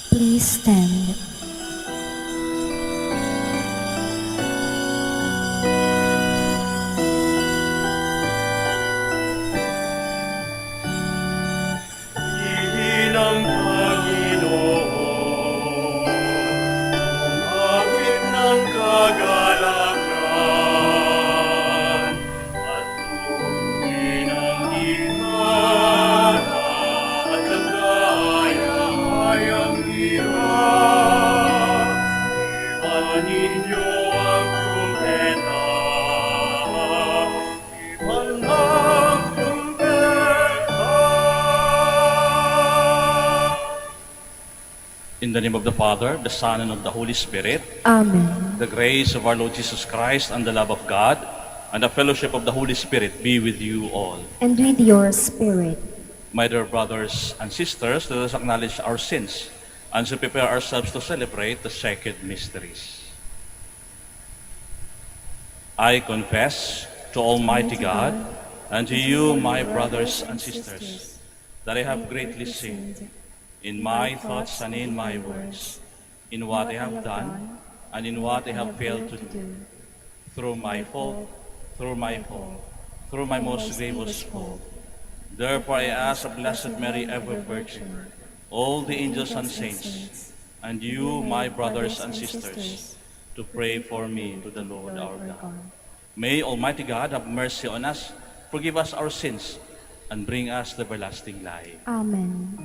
Please stand. Ihinang Panginoon, umawit ng kagalakan, at tungin ang ihana at kagaya-hayang hirap. Iban ninyo ang trumpeta, iban ang trumpeta. In the name of the Father, the Son, and of the Holy Spirit, Amen. the grace of our Lord Jesus Christ and the love of God and the fellowship of the Holy Spirit be with you all. And with your spirit. My dear brothers and sisters, let us acknowledge our sins and to prepare ourselves to celebrate the sacred mysteries. I confess to Almighty God and to you, my brothers and sisters, that I have greatly sinned in my thoughts and in my words, in what I have done and in what I have failed to do, through my fault, through my most grievous fault. Therefore I ask of Blessed Mary, ever Virgin, all the angels and saints, and you, my brothers and sisters, to pray for me to the Lord our God. May Almighty God have mercy on us, forgive us our sins, and bring us to everlasting life. Amen.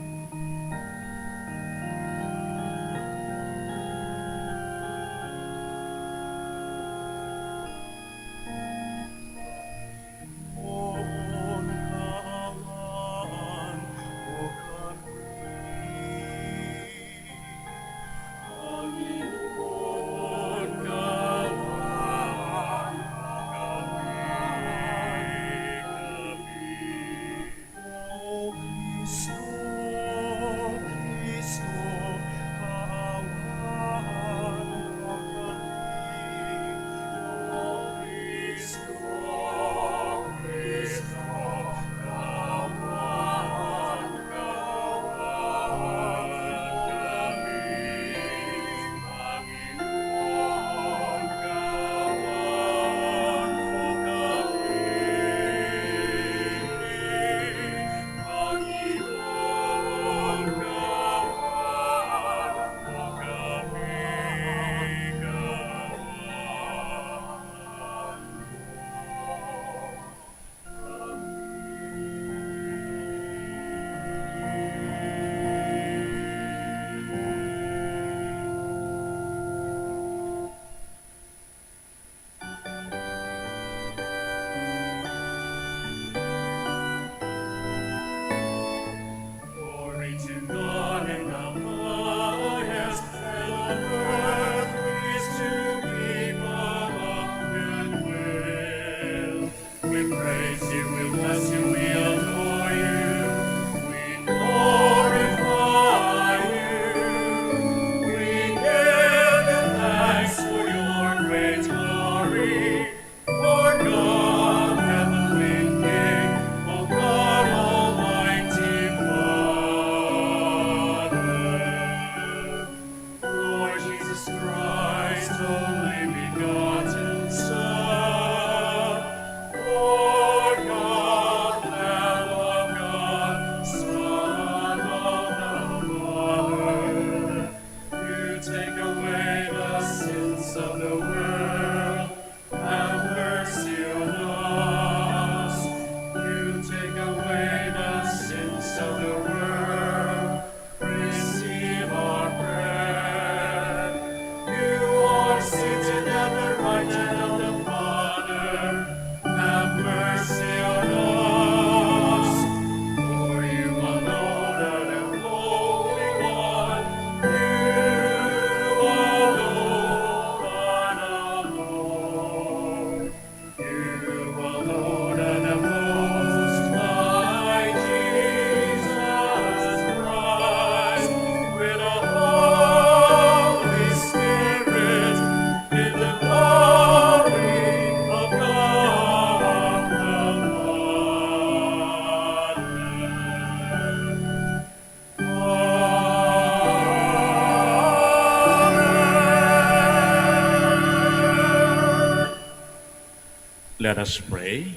Let us pray.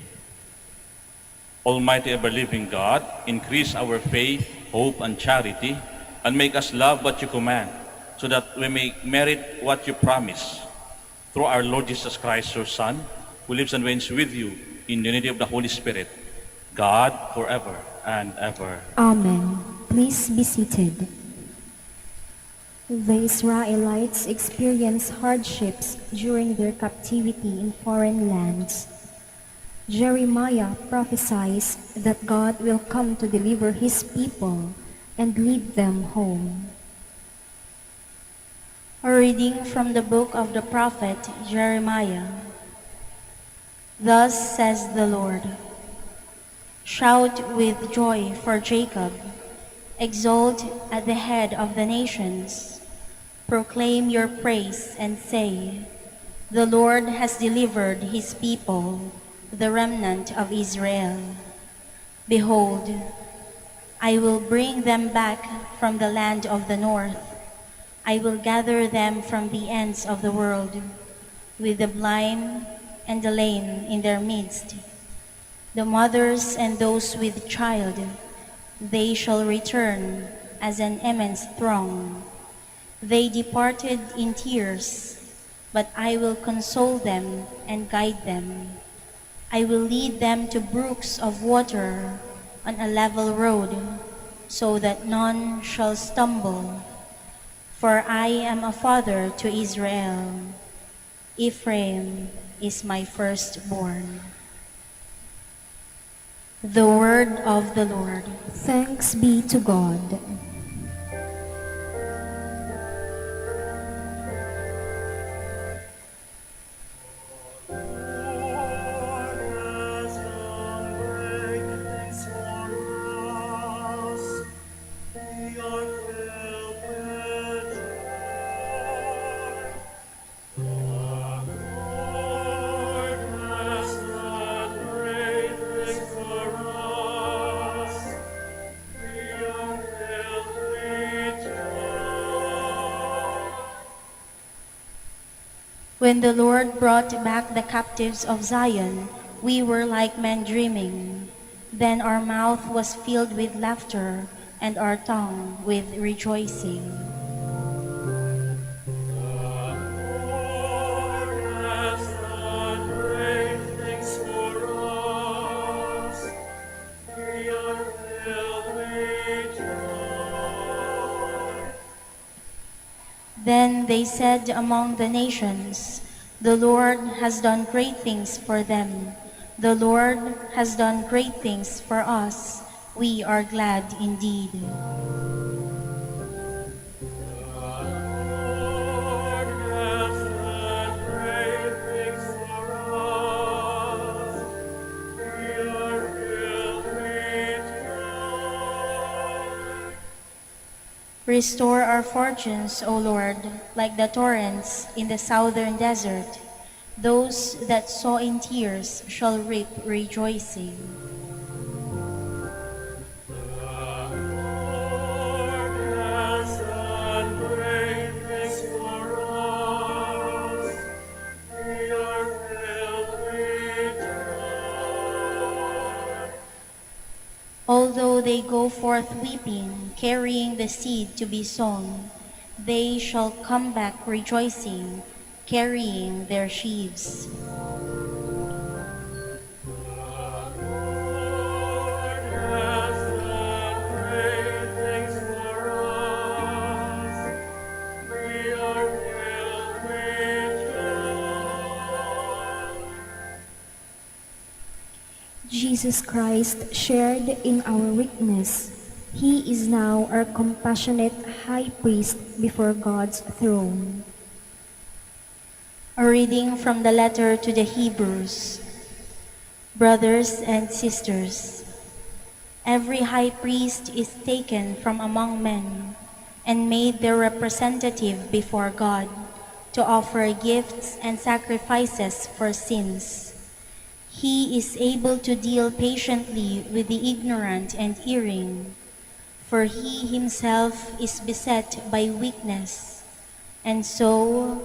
Almighty ever-living God, increase our faith, hope, and charity, and make us love what you command, so that we may merit what you promise. Through our Lord Jesus Christ, your Son, who lives and reigns with you in the unity of the Holy Spirit, God, forever and ever. Amen. Please be seated. The Israelites experienced hardships during their captivity in foreign lands. Jeremiah prophesies that God will come to deliver his people and lead them home. A reading from the book of the prophet Jeremiah. Thus says the Lord, shout with joy for Jacob, exult at the head of the nations. Proclaim your praise and say, the Lord has delivered his people, the remnant of Israel. Behold, I will bring them back from the land of the north. I will gather them from the ends of the world, with the blind and the lame in their midst, the mothers and those with child. They shall return as an immense throng. They departed in tears, but I will console them and guide them. I will lead them to brooks of water on a level road, so that none shall stumble. For I am a father to Israel. Ephraim is my firstborn. The word of the Lord. Thanks be to God. When the Lord brought back the captives of Zion, we were like men dreaming. Then our mouth was filled with laughter, and our tongue with rejoicing. Then they said among the nations, the Lord has done great things for them. The Lord has done great things for us. We are glad indeed. Restore our fortunes, O Lord, like the torrents in the southern desert. Those that sow in tears shall reap rejoicing. Although they go forth weeping, carrying the seed to be sown, they shall come back rejoicing, carrying their sheaves. Jesus Christ shared in our weakness. He is now our compassionate high priest before God's throne. A reading from the letter to the Hebrews. Brothers and sisters, every high priest is taken from among men and made their representative before God to offer gifts and sacrifices for sins. He is able to deal patiently with the ignorant and erring, for he himself is beset by weakness. And so,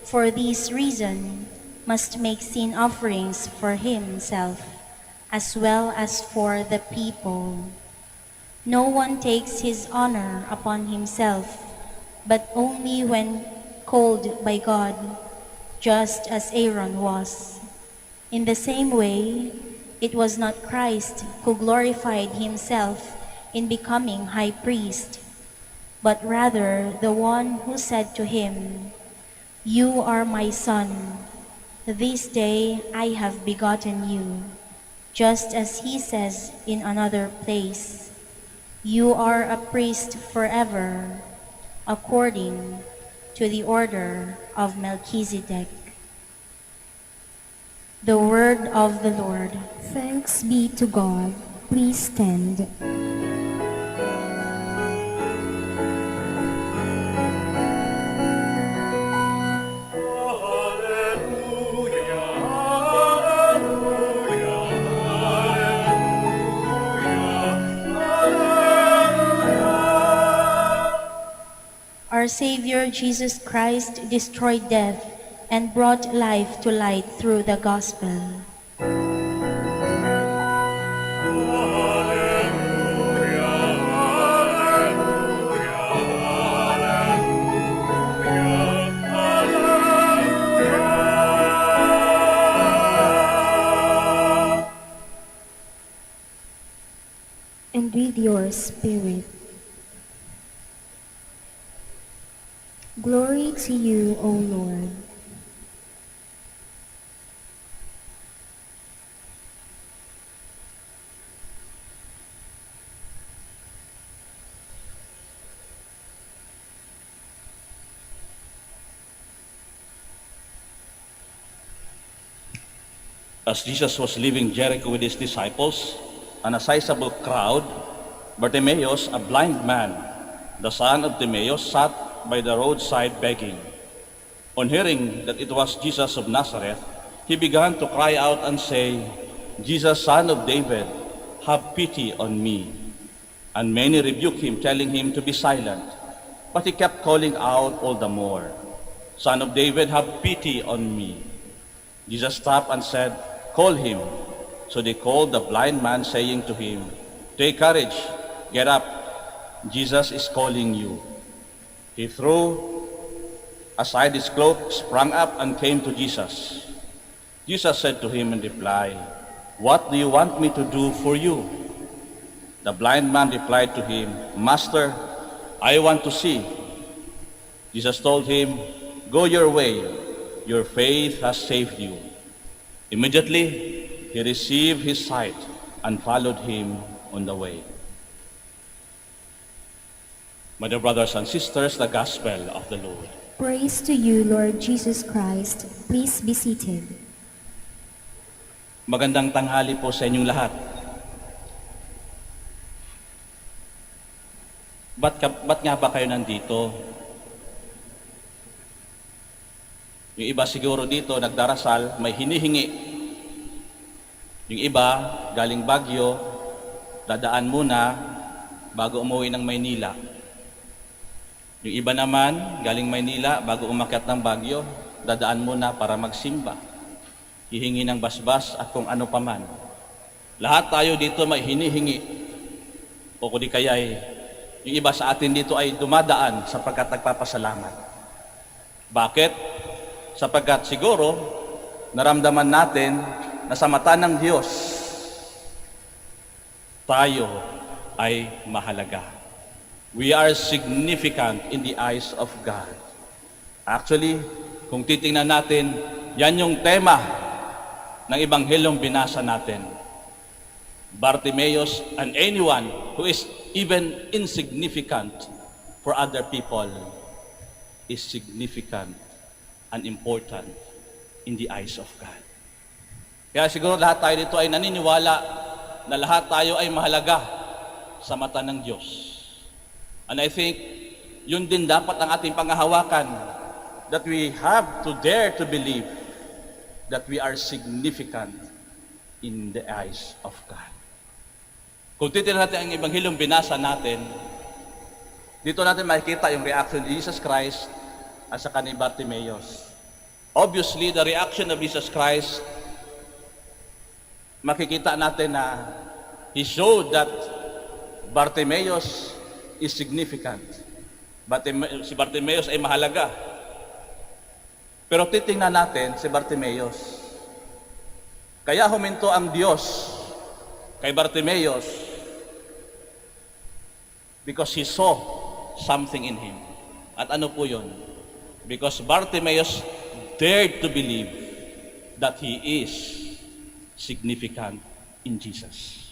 for this reason, must make sin offerings for himself as well as for the people. No one takes his honor upon himself, but only when called by God, just as Aaron was. In the same way, it was not Christ who glorified himself in becoming high priest, but rather the one who said to him, "You are my son. This day I have begotten you," just as he says in another place, "You are a priest forever, according to the order of Melchizedek." The word of the Lord. Thanks be to God. Please stand. Our Savior Jesus Christ destroyed death and brought life to light through the gospel. And with your spirit. Glory to you, O Lord. As Jesus was leaving Jericho with his disciples and a sizable crowd, Bartimaeus, a blind man, the son of Timaeus, sat by the roadside begging. On hearing that it was Jesus of Nazareth, he began to cry out and say, "Jesus, son of David, have pity on me." And many rebuked him, telling him to be silent. But he kept calling out all the more, "Son of David, have pity on me." Jesus stopped and said, "Call him." So they called the blind man, saying to him, "Take courage, get up. Jesus is calling you." He threw aside his cloak, sprang up, and came to Jesus. Jesus said to him in reply, "What do you want me to do for you?" The blind man replied to him, "Master, I want to see." Jesus told him, "Go your way, your faith has saved you." Immediately, he received his sight and followed him on the way. My dear brothers and sisters, the Gospel of the Lord. Praise to you, Lord Jesus Christ. Please be seated. Magandang tanghali po sa inyong lahat. Ba't nga ba kayo nandito? Yung iba siguro dito nagdarasal, may hinihingi. Yung iba galing Baguio, dadaan muna bago umuwi ng Maynila. Yung iba naman galing Maynila, bago umakyat ng Baguio, dadaan muna para magsimba. Hihingi ng basbas at kung ano paman. Lahat tayo dito may hinihingi. O kung di kaya yung iba sa atin dito ay dumadaan sapagkat nagpapasalamat. Bakit? Sapagkat siguro naramdaman natin na sa mata ng Diyos tayo ay mahalaga. We are significant in the eyes of God. Actually, kung titingnan natin, yan yung tema ng Ebanghelyong binasa natin. Bartimaeus and anyone who is even insignificant for other people is significant and important in the eyes of God. Kaya siguro lahat tayo dito ay naniniwala na lahat tayo ay mahalaga sa mata ng Diyos. And I think yun din dapat ang ating panghahawakan, that we have to dare to believe that we are significant in the eyes of God. Kung titignan natin ang Ebanghelyong binasa natin, dito natin makikita yung reaction ni Jesus Christ at saka ni Bartimaeus. Obviously, the reaction of Jesus Christ, makikita natin na He showed that Bartimaeus is significant. Si Bartimaeus ay mahalaga. Pero titingnan natin si Bartimaeus. Kaya huminto ang Diyos kay Bartimaeus because He saw something in him. At ano po yun? Because Bartimaeus dared to believe that he is significant in Jesus.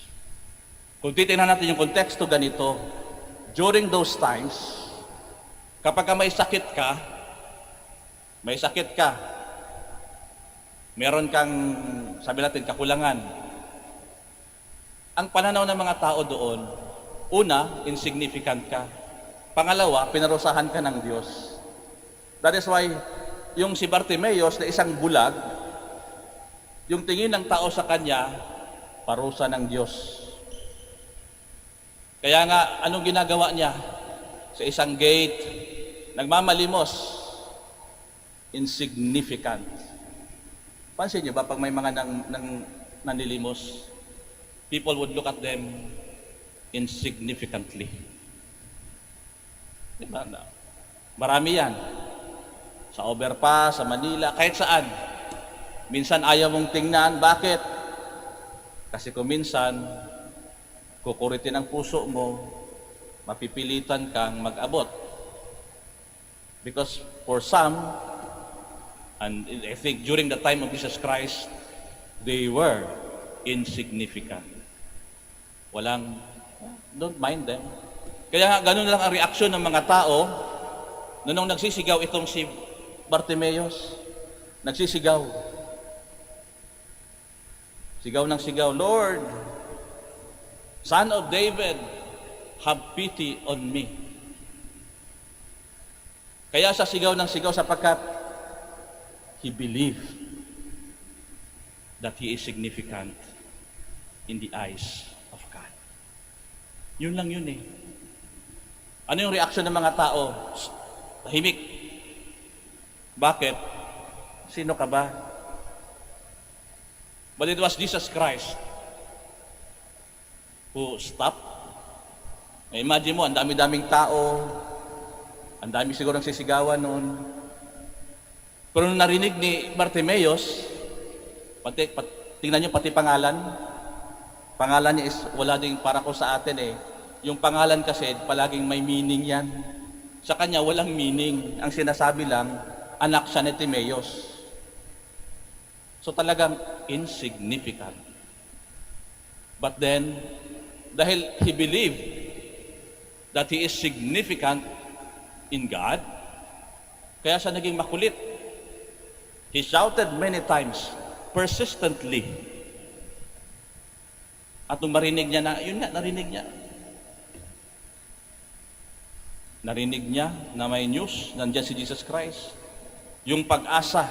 Kung titingnan natin yung konteksto ganito, during those times, kapag may sakit ka, meron kang, sabi natin, kakulangan, ang pananaw ng mga tao doon, una, insignificant ka. Pangalawa, pinarusahan ka ng Diyos. That is why, yung si Bartimaeus na isang bulag, yung tingin ng tao sa kanya, parusa ng Diyos. Kaya nga, anong ginagawa niya? Sa isang gate, nagmamalimos, insignificant. Pansin niyo ba, pag may mga nanlilimos, people would look at them insignificantly. Diba? Marami yan. Sa overpass, sa Manila, kahit saan. Minsan ayaw mong tingnan. Bakit? Kasi kung minsan, kukuritin ang puso mo, mapipilitan kang mag-abot. Because for some, and I think during the time of Jesus Christ, they were insignificant. Don't mind them. Kaya nga, ganun lang ang reaksyon ng mga tao nung nagsisigaw itong si Bartimaeus. Nagsisigaw. Sigaw ng sigaw, Lord, Son of David, have pity on me. Kaya sa sigaw ng sigaw sapagkat he believed that he is significant in the eyes of God. Yun lang yun eh. Ano yung reaksyon ng mga tao? Tahimik. Bakit? Sino ka ba? But it was Jesus Christ who stopped. Imagine mo, ang dami-daming tao, ang dami siguro ng sisigawan noon. Pero nung narinig ni Bartimaeus, tingnan niyo pati pangalan. Pangalan niya is wala ding para ko sa atin eh. Yung pangalan kasi palaging may meaning yan. Sa kanya walang meaning. Ang sinasabi lang, anak siya ni Timaeus. So talagang insignificant. But then, dahil he believed that he is significant in God, kaya siya naging makulit. He shouted many times, persistently. At nung marinig niya na, yun nga, narinig niya. Narinig niya na may news, nandiyan si Jesus Christ. Yung pag-asa.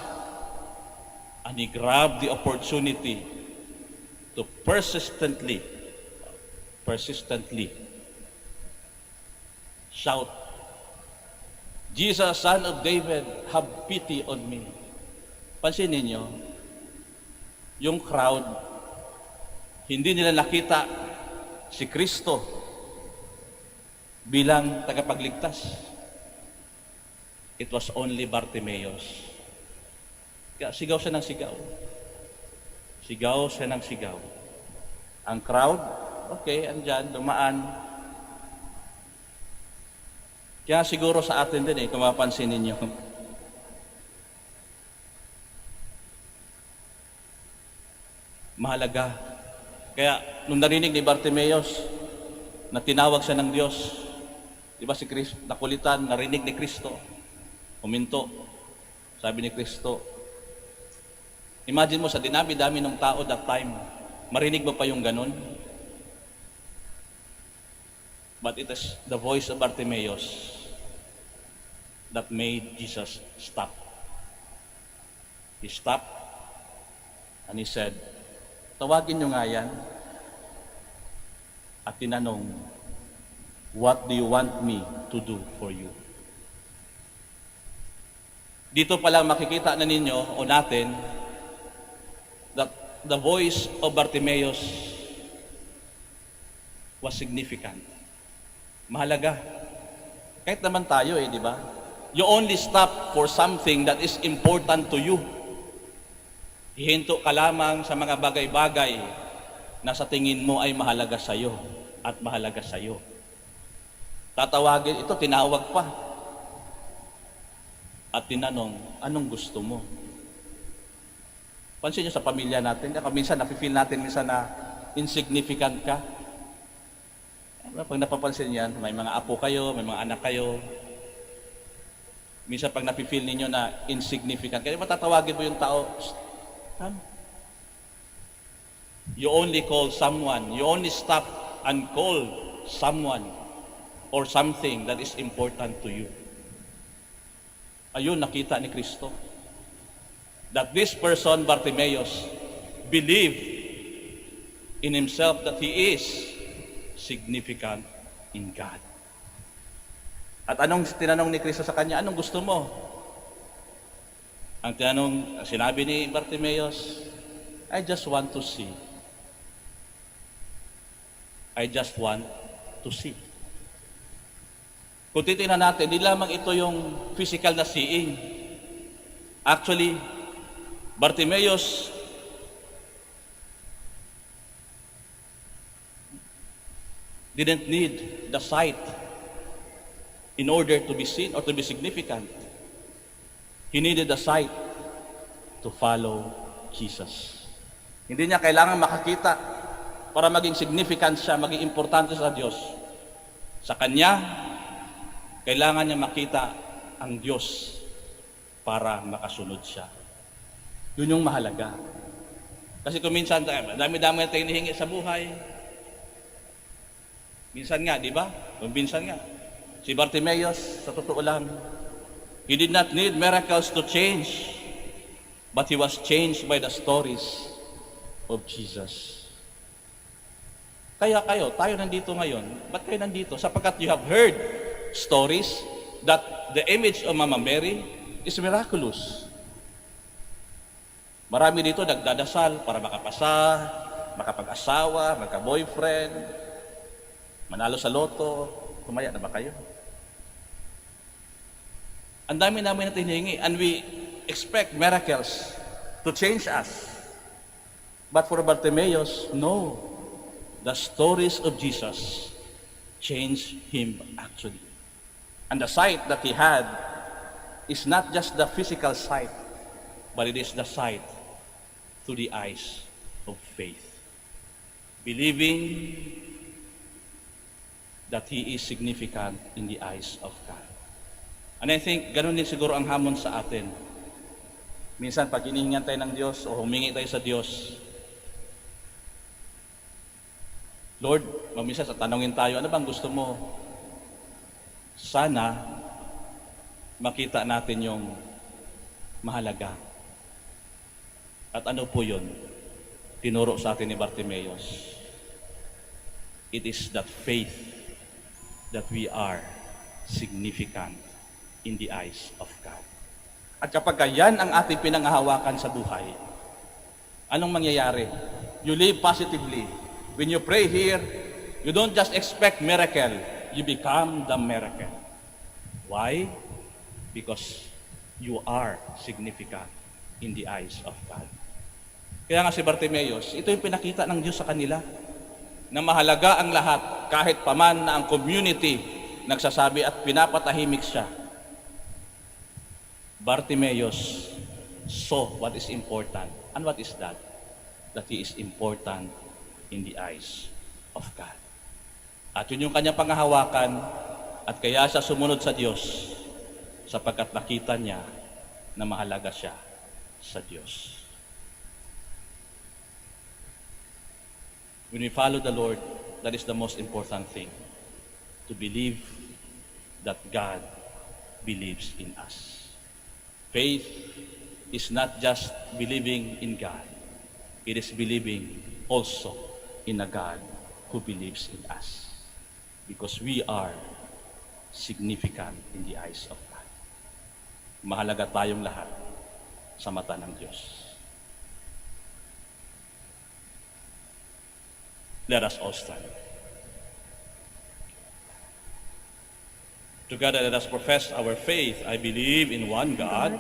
And he grabbed the opportunity to persistently shout, Jesus, Son of David, have pity on me. Pansinin niyo, yung crowd, hindi nila nakita si Kristo bilang tagapagligtas. It was only Bartimaeus. Kaya sigaw siya ng sigaw. Sigaw siya ng sigaw. Ang crowd, okay, andyan, dumaan. Kaya siguro sa atin din kung mapansin ninyo. Mahalaga. Kaya, nung narinig ni Bartimaeus na tinawag siya ng Diyos, di ba si Kristo, nakulitan, narinig ni Kristo, huminto. Sabi ni Kristo, imagine mo sa dinami-dami ng tao that time, marinig mo pa yung ganun? But it is the voice of Bartimaeus that made Jesus stop. He stopped and he said, tawagin nyo nga yan. At tinanong, what do you want me to do for you? Dito pa lang makikita na ninyo o natin that the voice of Bartimaeus was significant. Mahalaga. Kahit naman tayo di ba? You only stop for something that is important to you. Hihinto ka lamang sa mga bagay-bagay na sa tingin mo ay mahalaga sa iyo at mahalaga sa iyo. Tatawagin, ito tinawag pa. At tinanong, anong gusto mo? Pansin nyo sa pamilya natin, minsan nafe-feel natin na insignificant ka. Pag napapansin yan, may mga apo kayo, may mga anak kayo. Minsan pag nafe-feel ninyo na insignificant, kaya matatawagin mo yung tao, ano? You only call someone, you only stop and call someone or something that is important to you. Ayun, nakita ni Kristo. That this person, Bartimaeus, believed in himself that he is significant in God. At anong tinanong ni Kristo sa kanya? Anong gusto mo? Ang tinanong, sinabi ni Bartimaeus, I just want to see. I just want to see. Kung titingnan natin, di lamang ito yung physical na seeing. Actually, Bartimaeus didn't need the sight in order to be seen or to be significant. He needed the sight to follow Jesus. Hindi niya kailangan makakita para maging significant siya, maging importante sa Diyos. Sa Kanya, kailangan niya makita ang Diyos para makasunod siya. Yun yung mahalaga. Kasi kung minsan, dami-dami na tayo hinihingi sa buhay. Minsan nga, di ba? Minsan nga. Si Bartimaeus, sa totoo lang, he did not need miracles to change, but he was changed by the stories of Jesus. Kaya tayo nandito ngayon. Ba't kayo nandito? Sapagkat you have heard stories that the image of Mama Mary is miraculous. Marami dito nagdadasal para makapasa, makapag-asawa, magka-boyfriend, manalo sa loto. Kumaya na ba kayo? Ang dami namin natin hinihingi and we expect miracles to change us. But for Bartimaeus, no. The stories of Jesus changed him actually. And the sight that he had is not just the physical sight, but it is the sight through the eyes of faith. Believing that he is significant in the eyes of God. And I think ganun din siguro ang hamon sa atin. Minsan pag hinihingan tayo ng Diyos o humingi tayo sa Diyos, Lord, minsan sa tanongin tayo, ano bang gusto mo? Sana makita natin yung mahalaga. At ano po yun? Tinuro sa atin ni Bartimaeus. It is that faith that we are significant in the eyes of God. At kapag yan ang ating pinanghahawakan sa buhay, anong mangyayari? You live positively. When you pray here, you don't just expect miracle, you become the miracle. Why? Because you are significant in the eyes of God. Kaya nga si Bartimaeus, ito yung pinakita ng Diyos sa kanila, na mahalaga ang lahat, kahit paman na ang community nagsasabi at pinapatahimik siya. Bartimaeus saw what is important. And what is that? That he is important in the eyes of God. At yun yung kanyang panghahawakan at kaya siya sumunod sa Diyos sapagkat nakita niya na mahalaga siya sa Diyos. When we follow the Lord, that is the most important thing. To believe that God believes in us. Faith is not just believing in God. It is believing also in a God who believes in us. Because we are significant in the eyes of God. mahalaga tayong lahat sa mata ng Diyos. Let us all stand. Together let us profess our faith. I believe in one God,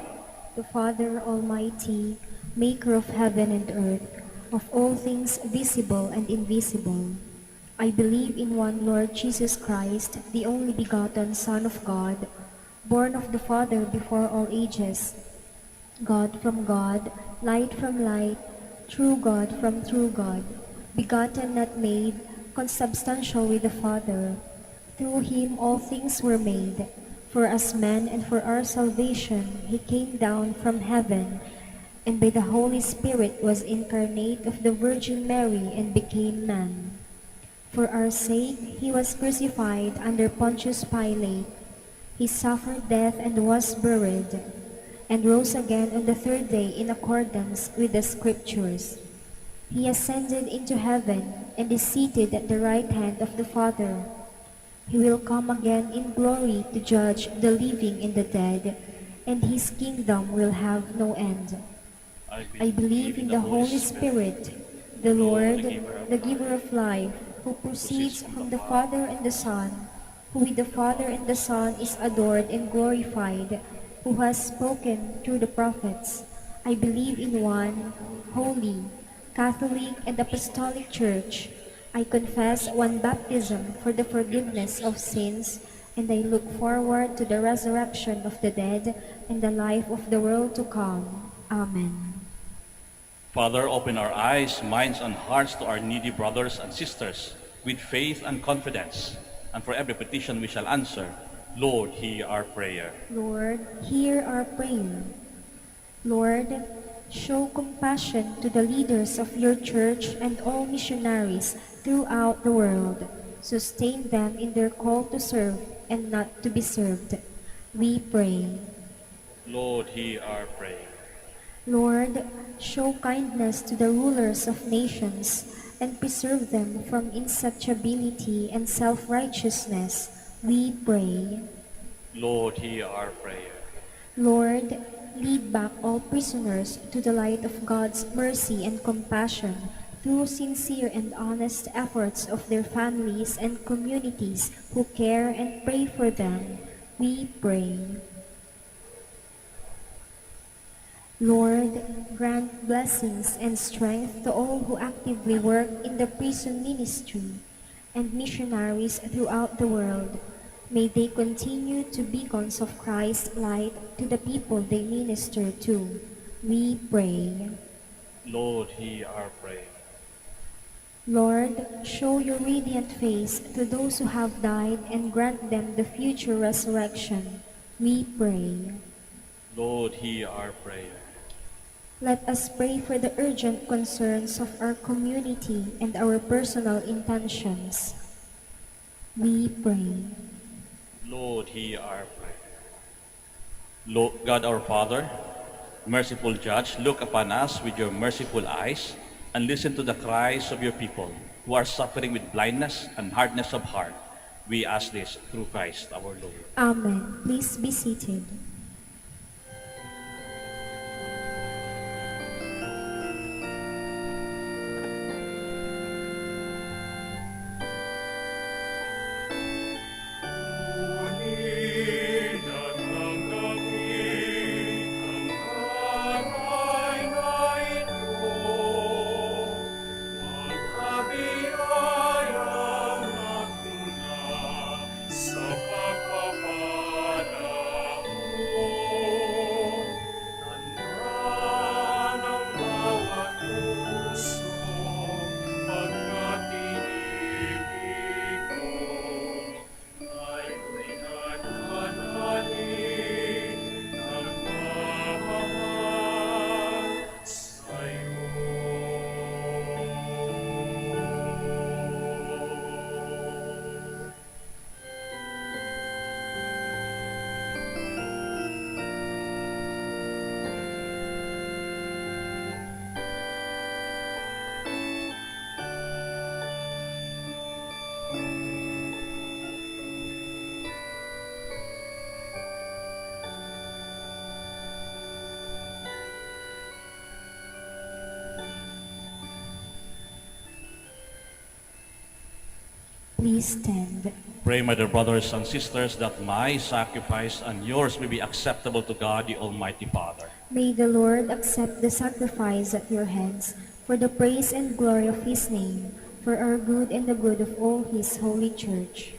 the Father Almighty, maker of heaven and earth, of all things visible and invisible. I believe in one Lord Jesus Christ, the only begotten Son of God, born of the Father before all ages, God from God, light from light, true God from true God, begotten not made, consubstantial with the Father. Through him all things were made. For us men and for our salvation he came down from heaven, and by the Holy Spirit was incarnate of the Virgin Mary and became man. For our sake he was crucified under Pontius Pilate. He suffered death and was buried, and rose again on the third day in accordance with the Scriptures. He ascended into heaven and is seated at the right hand of the Father. He will come again in glory to judge the living and the dead, and his kingdom will have no end. I believe in the Holy Spirit, the Lord, the giver of life, who proceeds from the Father and the Son, who with the Father and the Son is adored and glorified, who has spoken through the prophets. I believe in one holy, Catholic, and Apostolic Church. I confess one baptism for the forgiveness of sins, and I look forward to the resurrection of the dead and the life of the world to come. Amen. Father, open our eyes, minds, and hearts to our needy brothers and sisters with faith and confidence. And for every petition we shall answer, Lord, hear our prayer. Lord, hear our prayer. Lord, show compassion to the leaders of your church and all missionaries throughout the world. Sustain them in their call to serve and not to be served. We pray. Lord, hear our prayer. Lord, show kindness to the rulers of nations and preserve them from insatiability and self-righteousness. We pray. Lord, hear our prayer. Lord, lead back all prisoners to the light of God's mercy and compassion through sincere and honest efforts of their families and communities who care and pray for them. We pray. Lord, grant blessings and strength to all who actively work in the prison ministry and missionaries throughout the world. May they continue to be beacons of Christ's light to the people they minister to. We pray. Lord, hear our prayer. Lord, show your radiant face to those who have died and grant them the future resurrection. We pray. Lord, hear our prayer. Let us pray for the urgent concerns of our community and our personal intentions. We pray. Lord, hear our prayer. Lord, God our Father, merciful Judge, look upon us with your merciful eyes and listen to the cries of your people who are suffering with blindness and hardness of heart. We ask this through Christ our Lord. Amen. Please be seated. Please stand. Pray, my dear brothers and sisters, that my sacrifice and yours may be acceptable to God, the Almighty Father. May the Lord accept the sacrifice at your hands for the praise and glory of his name, for our good and the good of all his holy church.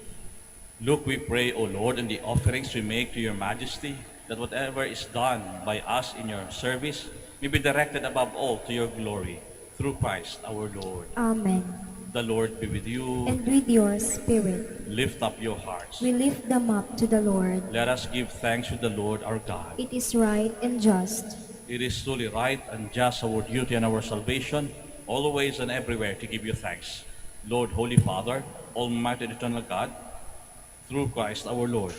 Look, we pray, O Lord, in the offerings we make to your majesty, that whatever is done by us in your service may be directed above all to your glory, through Christ our Lord. Amen. The Lord be with you. And with your spirit, Lift up your hearts. we lift them up to the Lord. Let us give thanks to the Lord our God. It is right and just. It is truly right and just, our duty and our salvation, always and everywhere to give you thanks. Lord, Holy Father, Almighty and Eternal God, through Christ our Lord.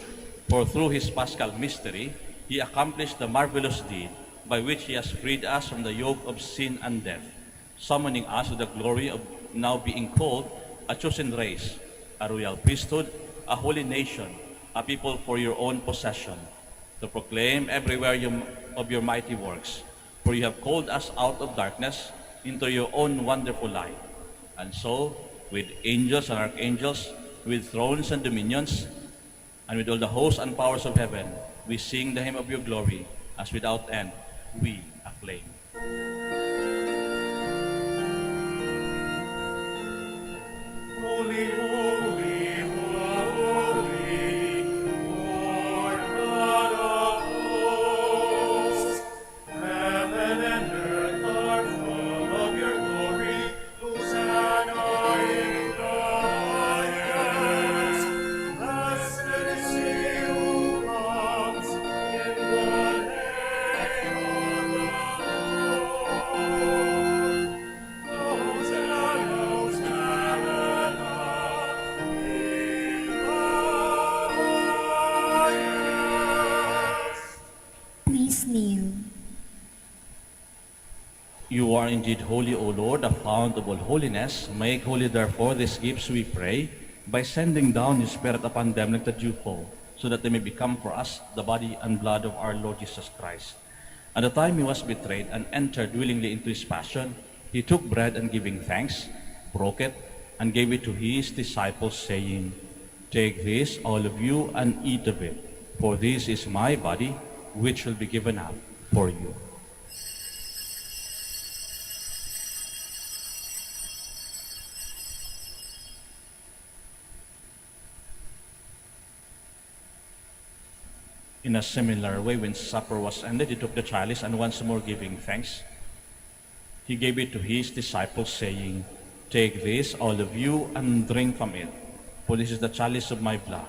For through his paschal mystery, he accomplished the marvelous deed by which he has freed us from the yoke of sin and death, summoning us to the glory of now being called a chosen race, a royal priesthood, a holy nation, a people for your own possession, to proclaim everywhere of your mighty works. For you have called us out of darkness into your own wonderful light. And so, with angels and archangels, with thrones and dominions, and with all the hosts and powers of heaven, we sing the hymn of your glory, as without end we acclaim. Holy, holy, holy, Lord God of hosts, heaven and earth are full of your glory. Hosanna in the highest. Blessed is he who comes in the name of the Lord. Hosanna, Hosanna. Please kneel. You are indeed holy, O Lord, the fount of all holiness. Make holy, therefore, these gifts, we pray, by sending down your Spirit upon them like the dewfall, so that they may become for us the body and blood of our Lord Jesus Christ. At the time he was betrayed and entered willingly into his passion, he took bread and giving thanks, broke it, and gave it to his disciples, saying, Take this, all of you, and eat of it, for this is my body, which will be given up for you. In a similar way, when supper was ended, he took the chalice, and once more giving thanks, he gave it to his disciples, saying, Take this, all of you, and drink from it, for this is the chalice of my blood,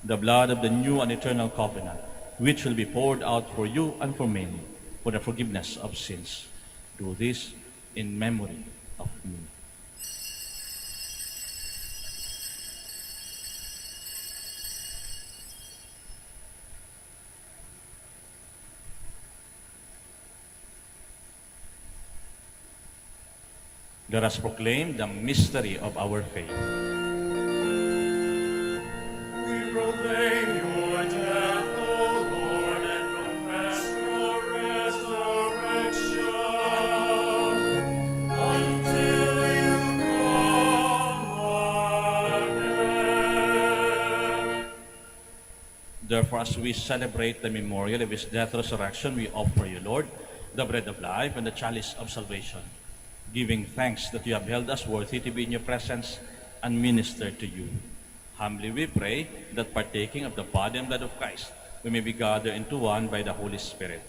the blood of the new and eternal covenant, which will be poured out for you and for many, for the forgiveness of sins. Do this in memory of me. Let us proclaim the mystery of our faith. We proclaim your death, O Lord, and confess your resurrection until you come again. Therefore, as we celebrate the memorial of his death and resurrection, we offer you, Lord, the bread of life and the chalice of salvation, giving thanks that you have held us worthy to be in your presence and minister to you. Humbly we pray that partaking of the body and blood of Christ, we may be gathered into one by the Holy Spirit.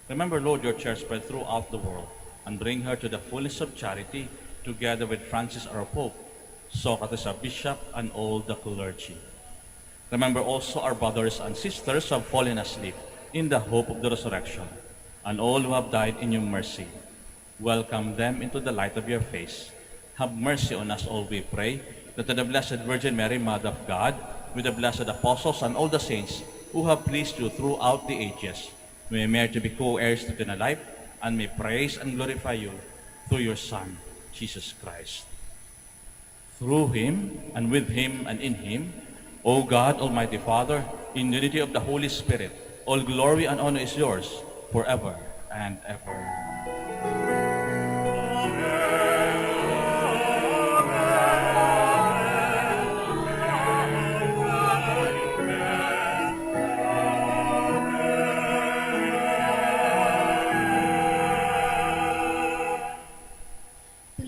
Remember, Lord, your church spread throughout the world, and bring her to the fullness of charity, together with Francis our Pope, Socrates our Bishop, and all the clergy. Remember also our brothers and sisters who have fallen asleep in the hope of the resurrection, and all who have died in your mercy. Welcome them into the light of your face. Have mercy on us all, we pray, that the Blessed Virgin Mary, Mother of God, with the blessed apostles and all the saints who have pleased you throughout the ages, may merit to be co-heirs to eternal life, and may praise and glorify you through your Son, Jesus Christ. Through him, and with him, and in him, O God, Almighty Father, in unity of the Holy Spirit, all glory and honor is yours forever and ever.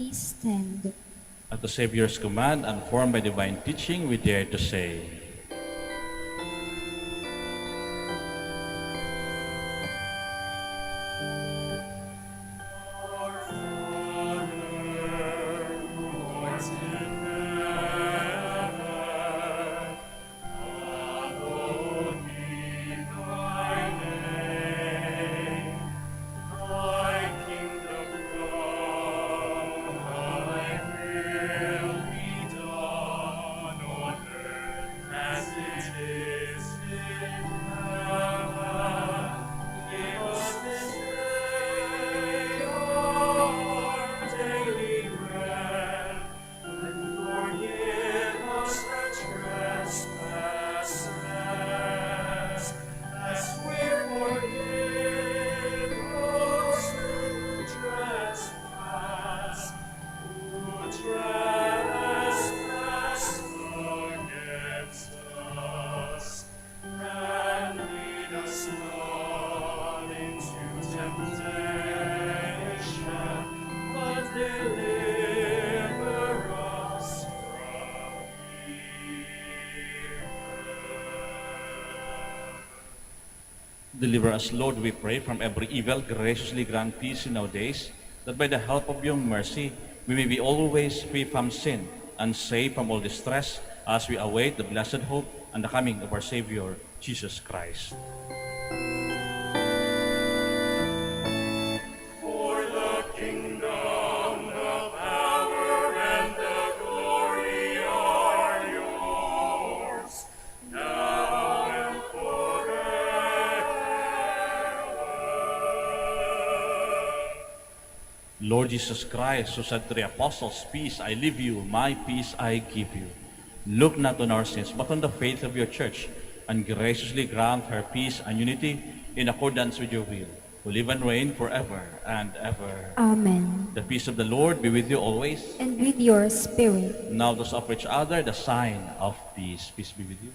Please stand. At the Savior's command and formed by divine teaching, we dare to say, Deliver us, Lord, we pray, from every evil. Graciously grant peace in our days, that by the help of your mercy we may be always free from sin and safe from all distress, as we await the blessed hope and the coming of our Savior, Jesus Christ. For the kingdom, the power, and the glory are yours, now and Lord Jesus Christ, who said to the apostles, "Peace I leave you, my peace I give you," look not on our sins, but on the faith of your church, and graciously grant her peace and unity in accordance with your will, who live and reign forever and ever. Amen. The peace of the Lord be with you always. And with your spirit. Now to offer each other the sign of peace. Peace be with you.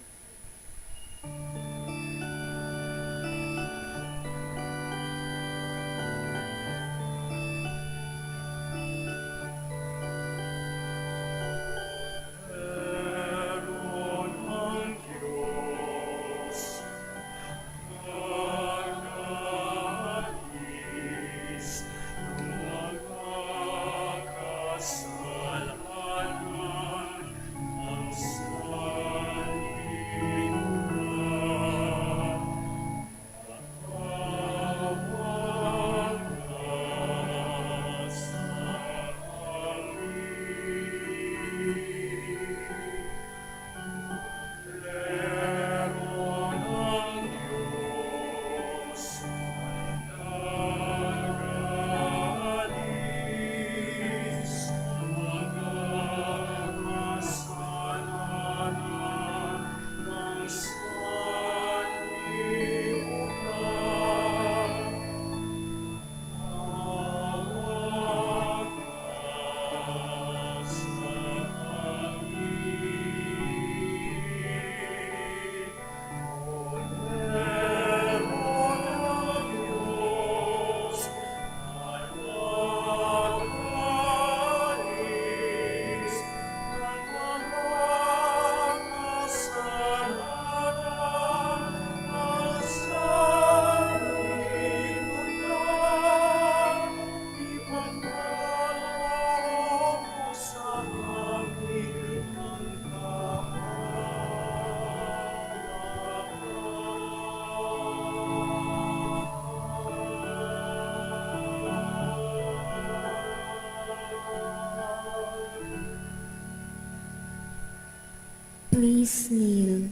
Please kneel.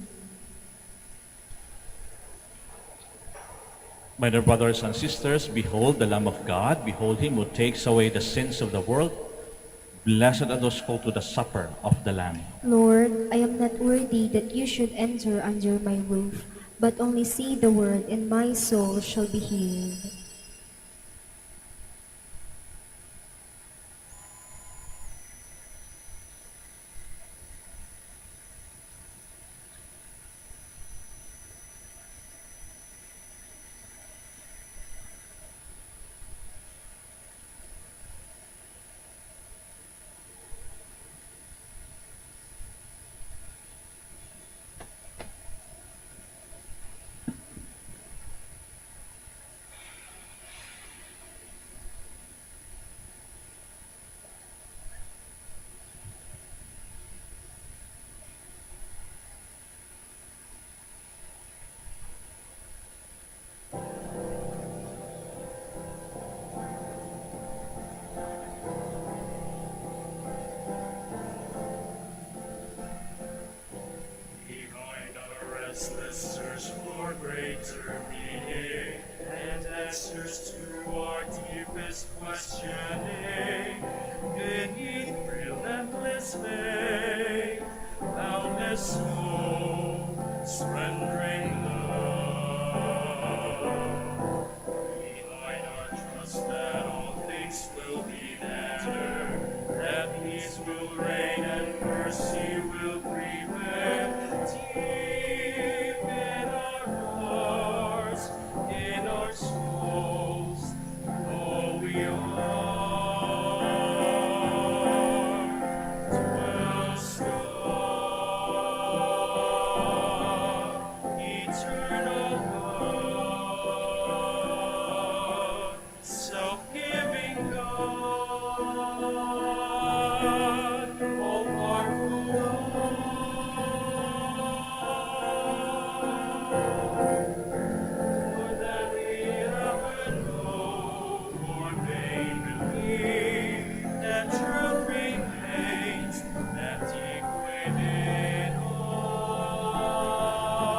My dear brothers and sisters, behold the Lamb of God. Behold him who takes away the sins of the world. Blessed are those called to the supper of the Lamb. Lord, I am not worthy that you should enter under my roof, but only say the word, and my soul shall be healed. is questioning, beneath relentless faith, boundless hope, surrendering love. Behind our trust that all things will be better, that peace will reign and mercy will prevail. Deep in our hearts, in our souls, all we are, dwells God, eternal God, self-giving God, all-powerful God. More than we ever know, more may believe that truth remains, that deep within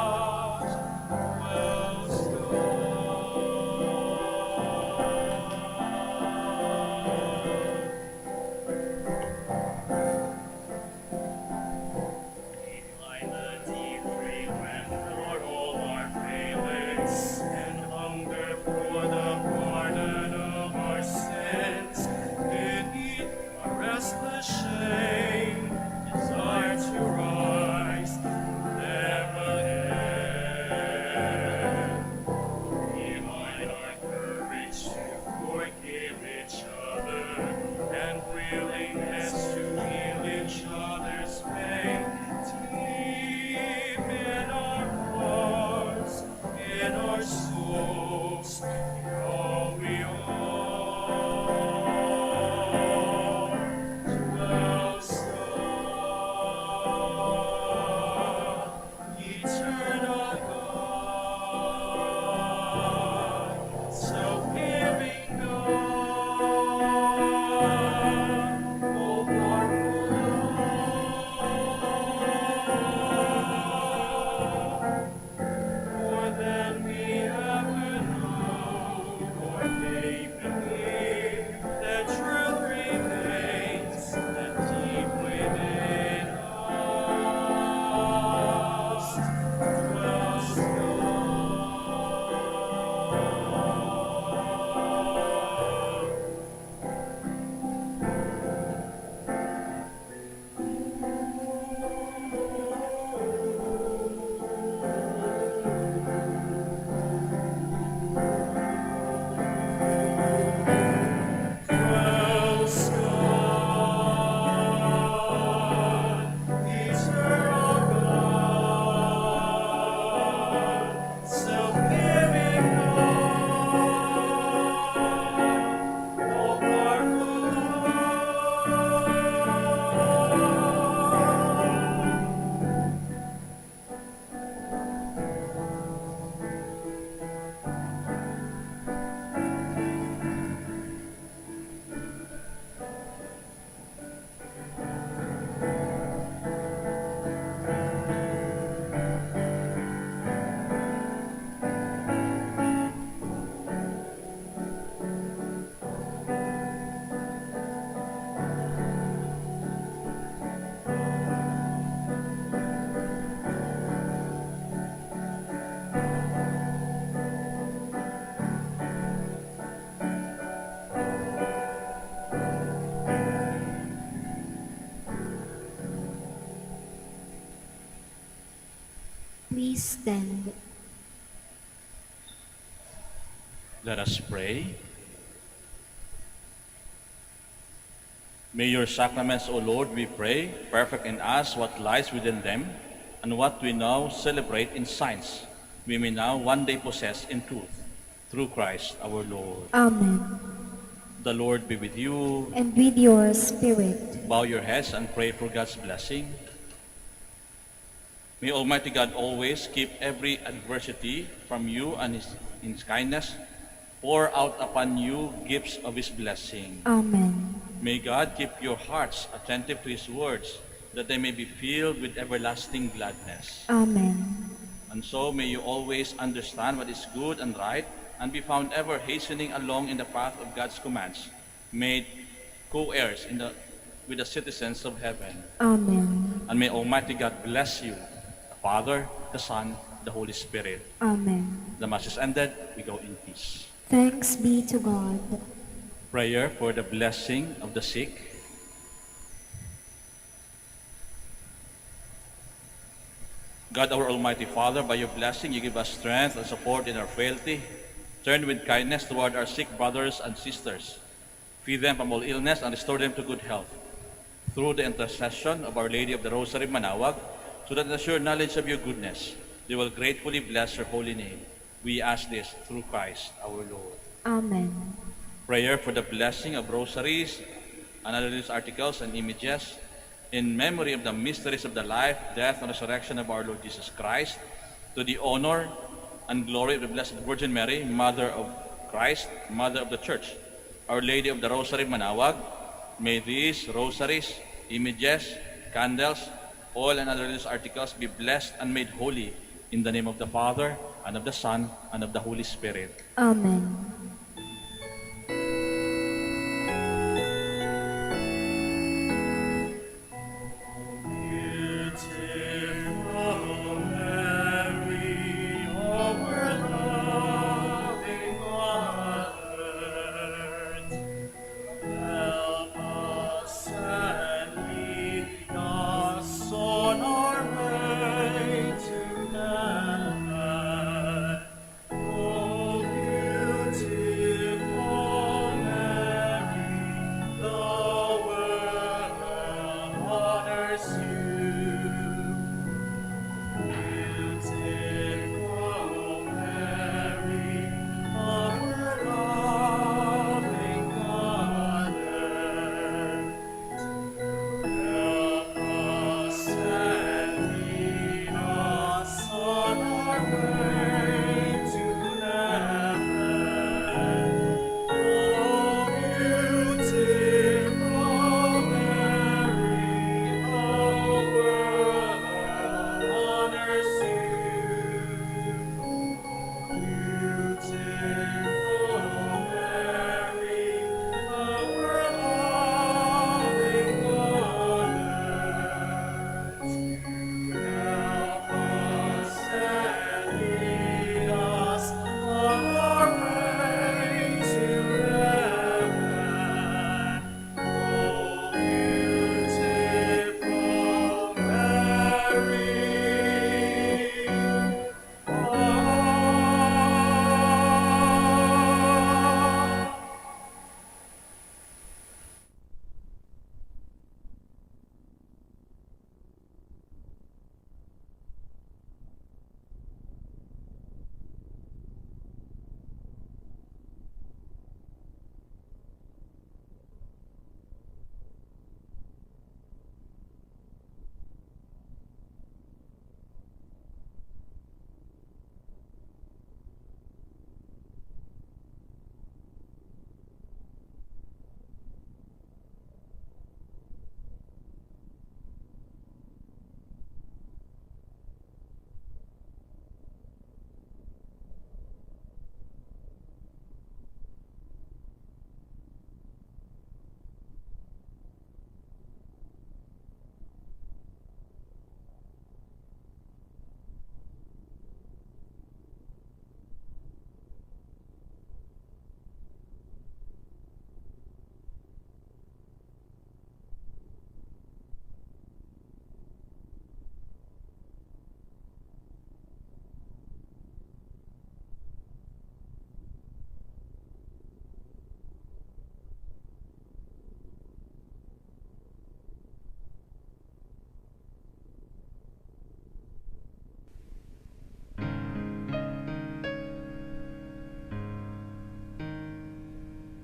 us dwells behind the deep grave and for all our failings and hunger for the pardon of our sins. Beneath our restless shame, desire to rise, never end. Behind our courage to forgive each other and willingness to heal each other's pain. Deep in our hearts, in our souls, all we are, dwells God, eternal God, self-giving God, all-powerful God. More than we ever know, more may believe that truth remains, that deep within us dwells dwells God, eternal God, self-giving God, all-powerful Please stand. Let us pray. May your sacraments, O Lord, we pray, perfect in us what lies within them, and what we now celebrate in signs, we may now one day possess in truth, through Christ our Lord. Amen. The Lord be with you. And with your spirit. Bow your heads and pray for God's blessing. May Almighty God always keep every adversity from you and in His kindness pour out upon you gifts of His blessing. Amen. May God keep your hearts attentive to His words, that they may be filled with everlasting gladness. Amen. And so may you always understand what is good and right, and be found ever hastening along in the path of God's commands, made co-heirs with the citizens of heaven. Amen. And may Almighty God bless you, the Father, the Son, the Holy Spirit. Amen. The Mass is ended. We go in peace. Thanks be to God. Prayer for the blessing of the sick. God, our Almighty Father, by your blessing, you give us strength and support in our frailty. Turn with kindness toward our sick brothers and sisters. Feed them from all illness and restore them to good health. Through the intercession of Our Lady of the Rosary, Manaoag, so that in the sure knowledge of your goodness, they will gratefully bless your holy name. We ask this through Christ our Lord. Amen. Prayer for the blessing of rosaries and other religious articles and images in memory of the mysteries of the life, death, and resurrection of our Lord Jesus Christ, to the honor and glory of the Blessed Virgin Mary, Mother of Christ, Mother of the Church, Our Lady of the Rosary, Manaoag. May these rosaries, images, candles, oil, and other religious articles be blessed and made holy in the name of the Father, and of the Son, and of the Holy Spirit. Amen.